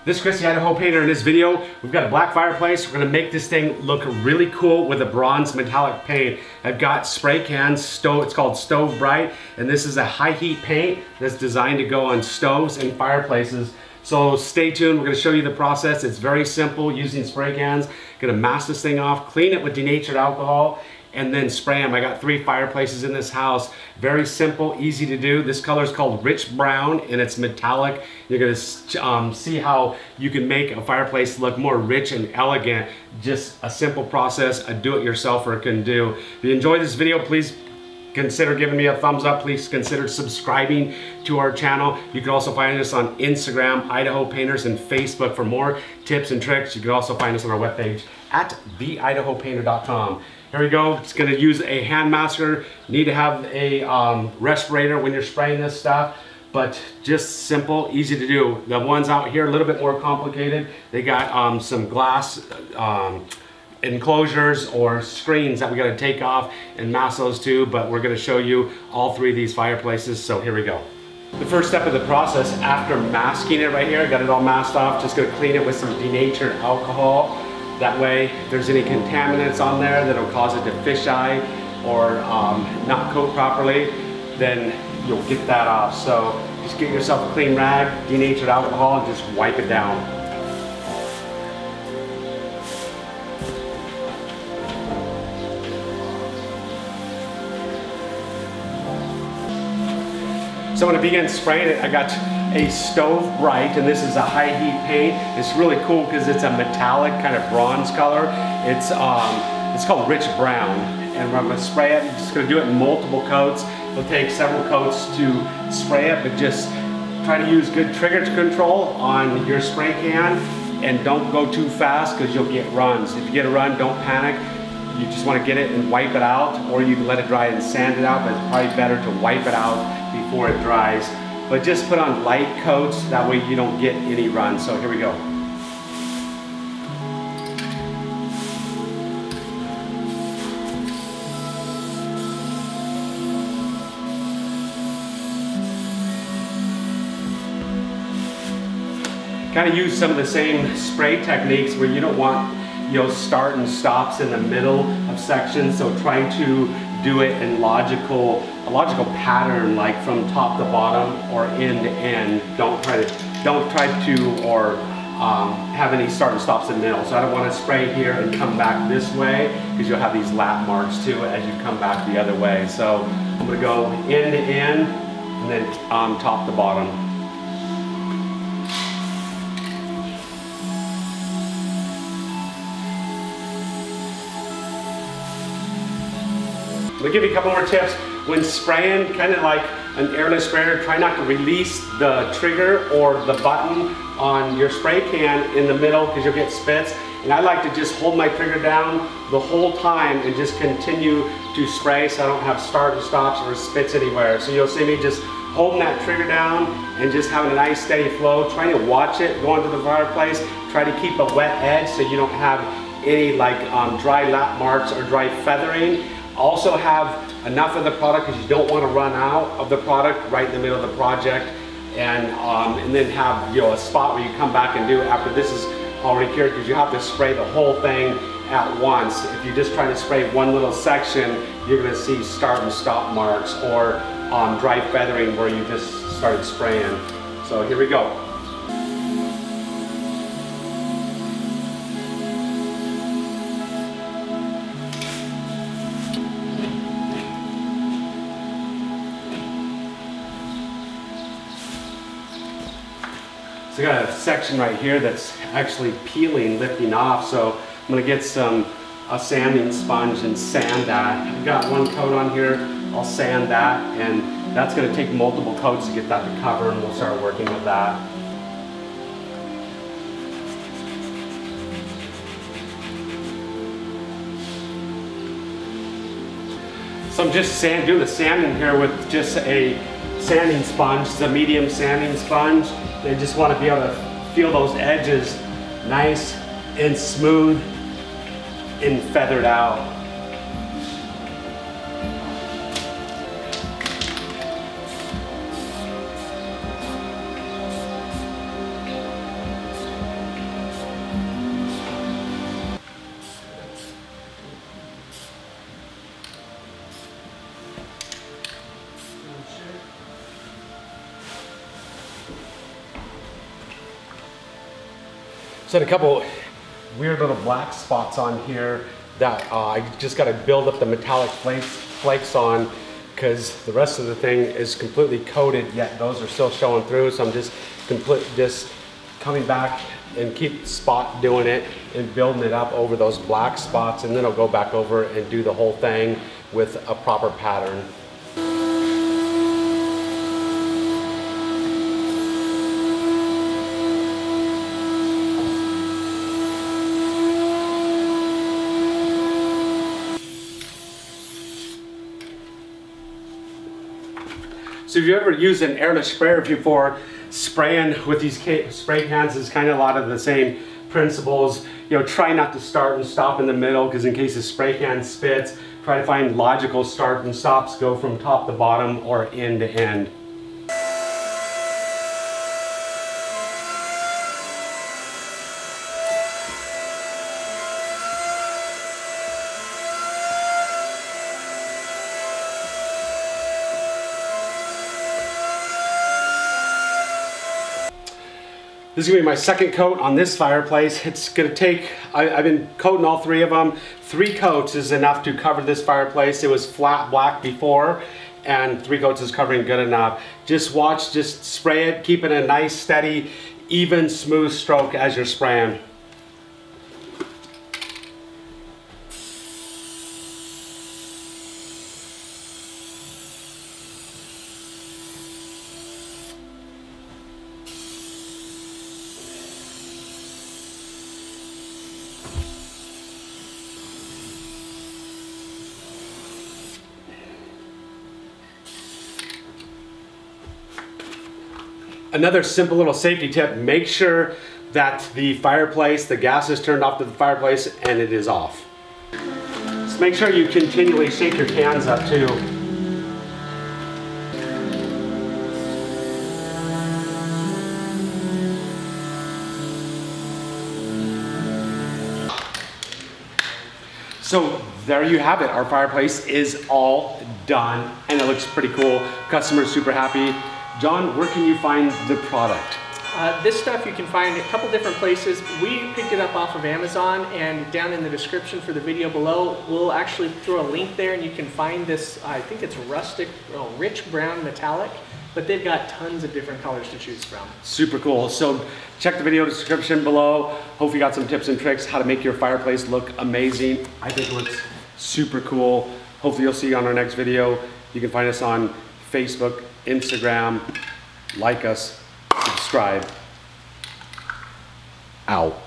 This is Chris, the Idaho Painter. In this video, we've got a black fireplace. We're gonna make this thing look really cool with a bronze metallic paint. I've got spray cans, it's called Stove Bright, and this is a high heat paint that's designed to go on stoves and fireplaces. So stay tuned, we're gonna show you the process. It's very simple using spray cans. Gonna mask this thing off, clean it with denatured alcohol, and then spray them. I got 3 fireplaces in this house. Very simple, easy to do. This color is called Rich Brown and it's metallic. You're gonna see how you can make a fireplace look more rich and elegant. Just a simple process a do-it-yourselfer can do. If you enjoyed this video, please consider giving me a thumbs up. Please consider subscribing to our channel. You can also find us on Instagram, Idaho Painters, and Facebook for more tips and tricks. You can also find us on our webpage at theidahopainter.com. Here we go. It's going to use a hand masker. Need to have a respirator when you're spraying this stuff, but just simple, easy to do. The ones out here a little bit more complicated. They got some glass enclosures or screens that we got to take off and mask those too, but we're going to show you all 3 of these fireplaces, so here we go. The first step of the process after masking it right here, I got it all masked off, just going to clean it with some denatured alcohol. That way, if there's any contaminants on there that'll cause it to fisheye or not coat properly, then you'll get that off. So just get yourself a clean rag, denatured alcohol, and just wipe it down. So I'm going to begin spraying it. I got a Stove Bright, and this is a high heat paint. It's really cool because it's a metallic kind of bronze color. It's called Rich Brown, and when I'm going to spray it, I'm just going to do it in multiple coats. It'll take several coats to spray it, but just try to use good trigger control on your spray can, and don't go too fast because you'll get runs. If you get a run, don't panic. You just want to get it and wipe it out, or you can let it dry and sand it out, but it's probably better to wipe it out before it dries. But just put on light coats, that way you don't get any runs. So here we go. Kind of use some of the same spray techniques where you don't want start and stops in the middle of sections, so try to do it in a logical pattern, like from top to bottom or end to end. Don't try to have any start and stops in the middle. So I don't want to spray here and come back this way, because you'll have these lap marks too as you come back the other way. So I'm going to go end to end and then top to bottom. I'm going to give you a couple more tips. When spraying, kind of like an airless sprayer, try not to release the trigger or the button on your spray can in the middle, because you'll get spits. And I like to just hold my trigger down the whole time and just continue to spray, so I don't have start and stops or spits anywhere. So you'll see me just holding that trigger down and just having a nice steady flow, trying to watch it go into the fireplace. Try to keep a wet edge so you don't have any like dry lap marks or dry feathering. Also have enough of the product, because you don't want to run out of the product right in the middle of the project, and then have a spot where you come back and do it after this is already cured, because you have to spray the whole thing at once. If you just try to spray one little section, you're going to see start and stop marks or dry feathering where you just started spraying. So here we go. So I got a section right here that's actually peeling, lifting off, so I'm going to get a sanding sponge and sand that. I've got one coat on here, I'll sand that, and that's going to take multiple coats to get that to cover, and we'll start working with that. So I'm just doing the sanding here with just a sanding sponge. It's a medium sanding sponge. They just want to be able to feel those edges nice and smooth and feathered out. So a couple weird little black spots on here that I just got to build up the metallic flakes on, because the rest of the thing is completely coated, yet those are still showing through. So I'm just coming back and keep spot doing it and building it up over those black spots, and then I'll go back over and do the whole thing with a proper pattern. So if you ever used an airless sprayer before, spraying with these spray cans is kind of a lot of the same principles. You know, try not to start and stop in the middle, because in case the spray can spits, try to find logical start and stops, go from top to bottom or end to end. This is gonna be my second coat on this fireplace. It's gonna take, I've been coating all three of them. 3 coats is enough to cover this fireplace. It was flat black before, and 3 coats is covering good enough. Just watch, just spray it, keep it a nice, steady, even, smooth stroke as you're spraying. Another simple little safety tip, make sure that the fireplace, the gas is turned off to the fireplace and it is off. Just make sure you continually shake your cans up too. So there you have it. Our fireplace is all done and it looks pretty cool. Customer's super happy. John, where can you find the product? This stuff you can find a couple different places. We picked it up off of Amazon, and down in the description for the video below, we'll actually throw a link there and you can find this, I think it's rustic, rich brown metallic, but they've got tons of different colors to choose from. Super cool. So check the video description below. Hopefully you got some tips and tricks how to make your fireplace look amazing. I think it looks super cool. Hopefully you'll see you on our next video. You can find us on Facebook, Instagram, like us, subscribe. Out.